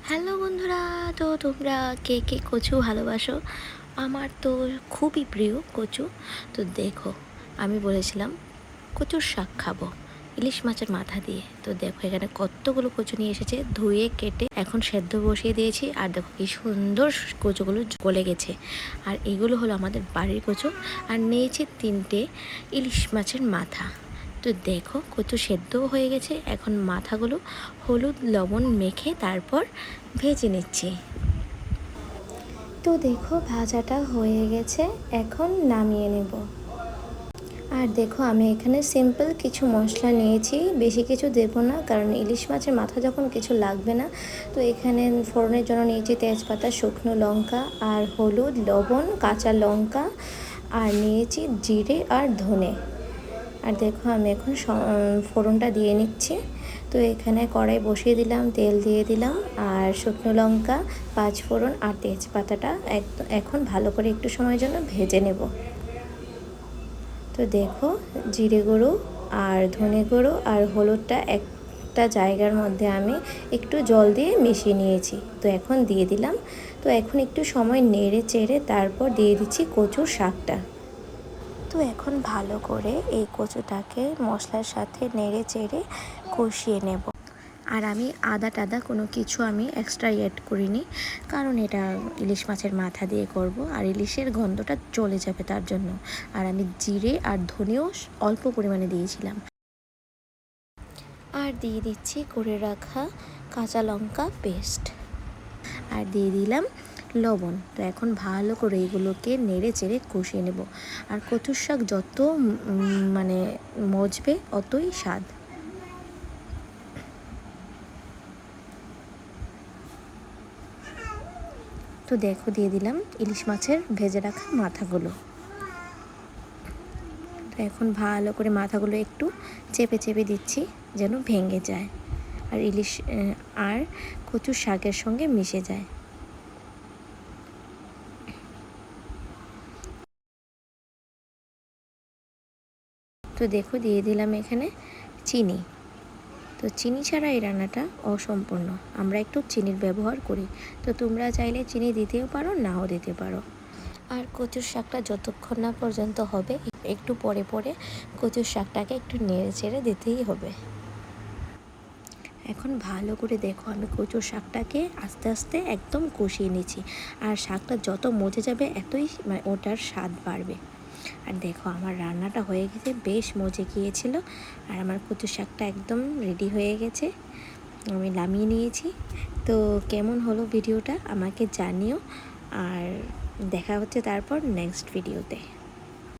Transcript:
Hello বন্ধুরা, তো তোমরা কে কে কচু ভালোবাসো? আমার তো খুবই প্রিয় কচু। তো দেখো, আমি বলেছিলাম কচুর শাক খাবো ইলিশ মাছের মাথা দিয়ে। তো দেখো এখানে কতগুলো কচু নিয়ে এসেছে, ধুয়ে কেটে এখন সেদ্ধ বসিয়ে দিয়েছি। আর দেখো কি সুন্দর কচুগুলো গলে গেছে। আর এগুলো হলো আমাদের বাড়ির কচু। আর নিয়েছি 3টে ইলিশ মাছের মাথা। তো দেখো কচু সেদ্ধও হয়ে গেছে। এখন মাথাগুলো হলুদ লবণ মেখে তারপর ভেজে নিচ্ছি। তো দেখো ভাজাটা হয়ে গেছে, এখন নামিয়ে নেব। আর দেখো আমি এখানে সিম্পল কিছু মশলা নিয়েছি, বেশি কিছু দেবো না, কারণ ইলিশ মাছের মাথা যখন কিছু লাগবে না। তো এখানে ফোড়নের জন্য নিয়েছি তেজপাতা, শুকনো লঙ্কা আর হলুদ লবণ কাঁচা লঙ্কা, আর নিয়েছি জিরে আর ধনে। আর দেখো আমি এখন ফোড়নটা দিয়ে নিচ্ছি। তো এখানে কড়াই বসিয়ে দিলাম, তেল দিয়ে দিলাম, আর শুকনো লঙ্কা, পাঁচ ফোড়ন আর তেজপাতাটা এখন ভালো করে একটু সময়ের জন্য ভেজে নেব। তো দেখো জিরে গুঁড়ো আর ধনে গুঁড়ো আর হলুদটা একটা জায়গার মধ্যে আমি একটু জল দিয়ে মিশিয়ে নিয়েছি। তো এখন দিয়ে দিলাম। তো এখন একটু সময় নেড়ে চেড়ে তারপর দিয়ে দিচ্ছি কচুর শাকটা। তো এখন ভালো করে এই কচুটাকে মশলার সাথে নেড়ে চেড়ে কষিয়ে নেব। আর আমি আদা টাদা কোনো কিছু আমি এক্সট্রা অ্যাড করিনি, কারণ এটা ইলিশ মাছের মাথা দিয়ে করব, আর ইলিশের গন্ধটা চলে যাবে তার জন্য। আর আমি জিরে আর ধনেও অল্প পরিমাণে দিয়েছিলাম। আর দিয়ে দিচ্ছি করে রাখা কাঁচা লঙ্কা পেস্ট, আর দিয়ে দিলাম লবণ। তো এখন ভালো করে এগুলোকে নেড়ে চেড়ে কষিয়ে নেব। আর কচুর শাক যত মানে মজবে অতই স্বাদ। তো দেখো দিয়ে দিলাম ইলিশ মাছের ভেজে রাখা মাথাগুলো। তো এখন ভালো করে মাথাগুলো একটু চেপে চেপে দিচ্ছি যেন ভেঙে যায় আর ইলিশ আর কচুর শাকের সঙ্গে মিশে যায়। তো দেখো দিয়ে দিলাম এখানে চিনি। তো চিনি ছাড়া এই রান্নাটা অসম্পূর্ণ, আমরা একটু চিনির ব্যবহার করি। তো তোমরা চাইলে চিনি দিতেও পারো, নাও দিতে পারো। আর কচুর শাকটা যতক্ষণ না পর্যন্ত হবে, একটু পরে পরে কচুর শাকটাকে একটু নেড়ে চেড়ে দিতেই হবে। এখন ভালো করে দেখো আমি কচুর শাকটাকে আস্তে আস্তে একদম কষিয়ে নিচ্ছি। আর শাকটা যত মজে যাবে এতই ওটার স্বাদ বাড়বে। আর দেখো আমার রান্নাটা হয়ে গেছে, বেশ মজে গিয়েছিল। আর আমার কচুর শাকটা একদম রেডি হয়ে গেছে, আমি নামিয়ে নিয়েছি। তো কেমন হলো ভিডিওটা আমাকে জানিও। আর দেখা হচ্ছে তারপর নেক্সট ভিডিওতে।